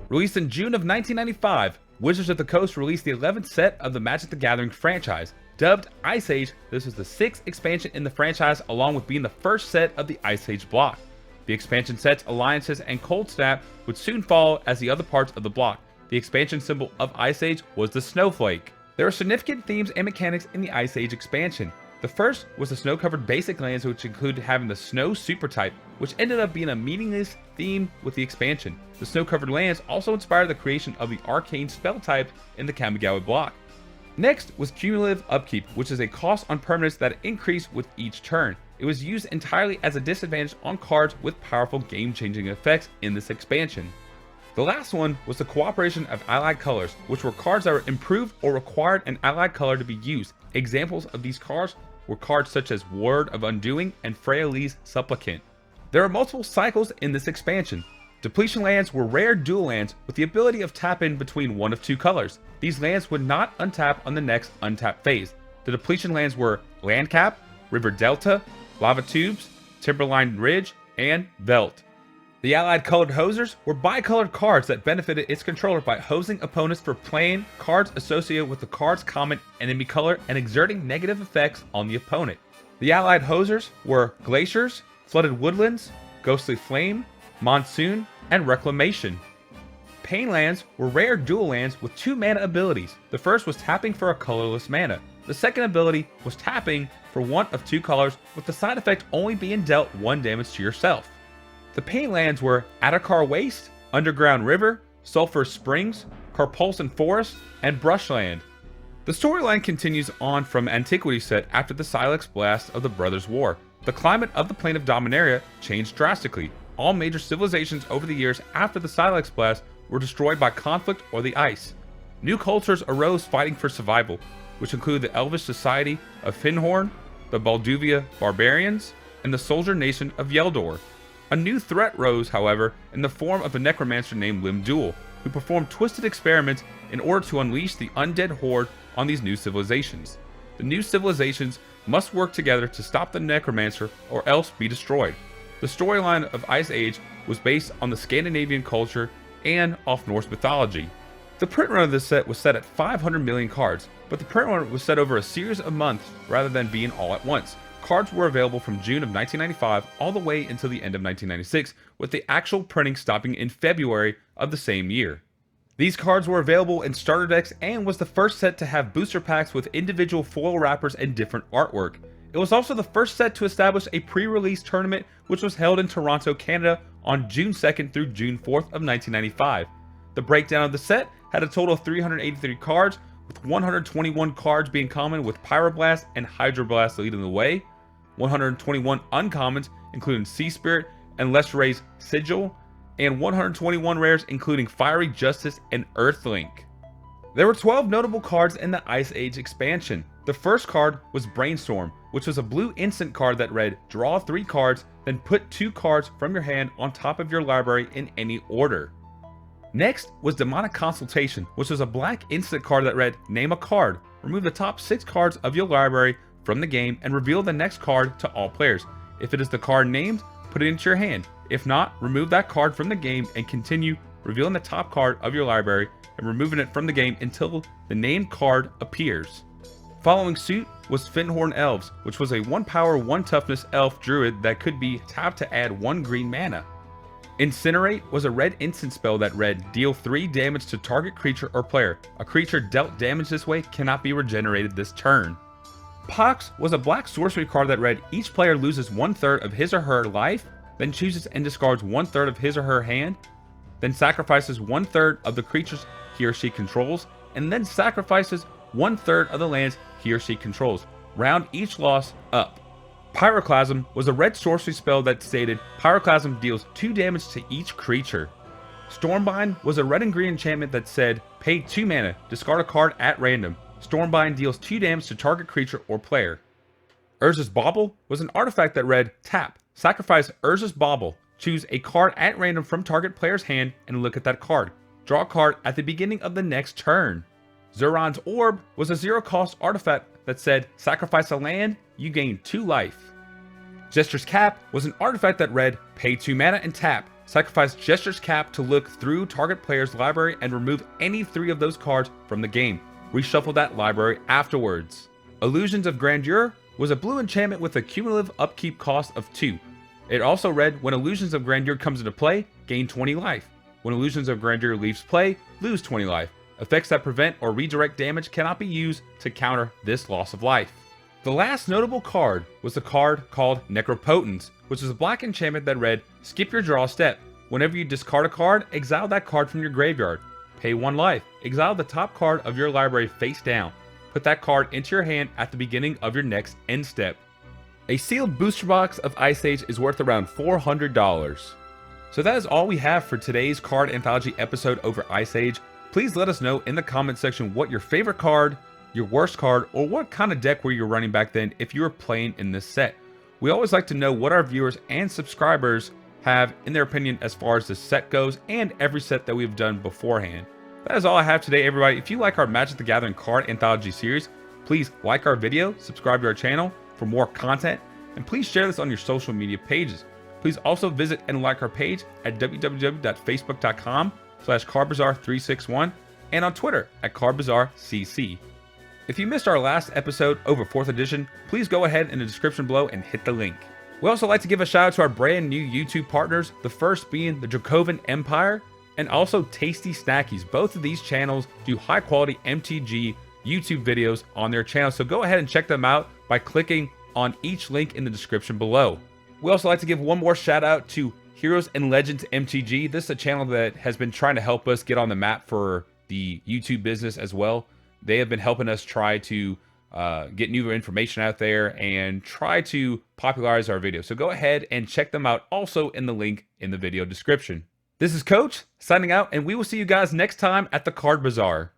Released in June of 1995, Wizards of the Coast released the 11th set of the Magic the Gathering franchise. Dubbed Ice Age, this was the 6th expansion in the franchise, along with being the first set of the Ice Age block. The expansion sets, alliances, and Cold Snap would soon follow as the other parts of the block. The expansion symbol of Ice Age was the snowflake. There are significant themes and mechanics in the Ice Age expansion. The first was the snow-covered basic lands, which included having the snow super type, which ended up being a meaningless theme with the expansion. The snow-covered lands also inspired the creation of the arcane spell type in the Kamigawa block. Next was Cumulative Upkeep, which is a cost on permanents that increased with each turn. It was used entirely as a disadvantage on cards with powerful game-changing effects in this expansion. The last one was the Cooperation of Allied Colors, which were cards that were improved or required an allied color to be used. Examples of these cards were cards such as Word of Undoing and Freya Lee's Supplicant. There are multiple cycles in this expansion. Depletion Lands were rare dual lands with the ability of tapping between one of two colors. These lands would not untap on the next untap phase. The Depletion Lands were Land Cap, River Delta, Lava Tubes, Timberline Ridge, and Veld. The allied colored hosers were bicolored cards that benefited its controller by hosing opponents for playing cards associated with the card's common enemy color and exerting negative effects on the opponent. The allied hosers were Glaciers, Flooded Woodlands, Ghostly Flame, Monsoon, and Reclamation. Pain lands were rare dual lands with 2 mana abilities. The first was tapping for a colorless mana. The second ability was tapping for one of 2 colors, with the side effect only being dealt 1 damage to yourself. The pain lands were Adakar Waste, Underground River, Sulphur Springs, Carpulson Forest, and Brushland. The storyline continues on from Antiquity set after the Silex Blast of the Brothers' War. The climate of the plane of Dominaria changed drastically. All major civilizations over the years after the Silex Blast were destroyed by conflict or the ice. New cultures arose fighting for survival, which include the Elvish Society of Finhorn, the Balduvia Barbarians, and the Soldier Nation of Yeldor. A new threat rose, however, in the form of a necromancer named Limdul, who performed twisted experiments in order to unleash the undead horde on these new civilizations. The new civilizations must work together to stop the necromancer or else be destroyed. The storyline of Ice Age was based on the Scandinavian culture and off Norse mythology. The print run of this set was set at 500 million cards, but the print run was set over a series of months rather than being all at once. Cards were available from June of 1995 all the way until the end of 1996, with the actual printing stopping in February of the same year. These cards were available in starter decks and was the first set to have booster packs with individual foil wrappers and different artwork. It was also the first set to establish a pre-release tournament, which was held in Toronto, Canada on June 2nd through June 4th of 1995. The breakdown of the set had a total of 383 cards, with 121 cards being common, with Pyroblast and Hydroblast leading the way, 121 uncommons including Sea Spirit and Lesray's Sigil, and 121 rares including Fiery Justice and Earthlink. There were 12 notable cards in the Ice Age expansion. The first card was Brainstorm, which was a blue instant card that read, draw 3 cards, then put 2 cards from your hand on top of your library in any order. Next was Demonic Consultation, which was a black instant card that read, name a card, remove the top 6 cards of your library from the game and reveal the next card to all players. If it is the card named, put it into your hand. If not, remove that card from the game and continue revealing the top card of your library and removing it from the game until the named card appears. Following suit was Finhorn Elves, which was a 1 power 1 toughness elf druid that could be tapped to add 1 green mana. Incinerate was a red instant spell that read, deal 3 damage to target creature or player. A creature dealt damage this way cannot be regenerated this turn. Pox was a black sorcery card that read, each player loses 1/3 of his or her life, then chooses and discards 1/3 of his or her hand, then sacrifices 1/3 of the creatures he or she controls, and then sacrifices 1/3 of the lands he or she controls. Round each loss up. Pyroclasm was a red sorcery spell that stated, Pyroclasm deals 2 damage to each creature. Stormbind was a red and green enchantment that said, pay 2 mana, discard a card at random. Stormbind deals 2 damage to target creature or player. Urza's Bauble was an artifact that read, tap, sacrifice Urza's Bauble, choose a card at random from target player's hand and look at that card. Draw a card at the beginning of the next turn. Zuran's Orb was a 0-cost artifact that said, sacrifice a land, you gain 2 life. Gesture's Cap was an artifact that read, pay 2 mana and tap. Sacrifice Gesture's Cap to look through target player's library and remove any 3 of those cards from the game. Reshuffle that library afterwards. Illusions of Grandeur was a blue enchantment with a cumulative upkeep cost of 2. It also read, when Illusions of Grandeur comes into play, gain 20 life. When Illusions of Grandeur leaves play, lose 20 life. Effects that prevent or redirect damage cannot be used to counter this loss of life. The last notable card was the card called Necro Potent, which is a black enchantment that read, skip your draw step. Whenever you discard a card, exile that card from your graveyard. Pay 1 life. Exile the top card of your library face down. Put that card into your hand at the beginning of your next end step. A sealed booster box of Ice Age is worth around $400. So that is all we have for today's card anthology episode over Ice Age. Please let us know in the comment section what your favorite card, your worst card, or what kind of deck were you running back then if you were playing in this set. We always like to know what our viewers and subscribers have in their opinion as far as the set goes and every set that we've done beforehand. That is all I have today, everybody. If you like our Magic the Gathering card anthology series, please like our video, subscribe to our channel for more content, and please share this on your social media pages. Please also visit and like our page at www.facebook.com/cardbazaar361 and on Twitter at cardbazaarCC. If you missed our last episode over 4th edition, please go ahead in the description below and hit the link. We also like to give a shout out to our brand new YouTube partners, the first being the Dracovin Empire and also TastySnackies. Both of these channels do high quality MTG YouTube videos on their channel, so go ahead and check them out by clicking on each link in the description below. We also like to give one more shout out to Heroes and Legends MTG. This is a channel that has been trying to help us get on the map for the YouTube business as well. They have been helping us try to get new information out there and try to popularize our videos. So go ahead and check them out also in the link in the video description. This is Coach signing out, and we will see you guys next time at the Card Bazaar.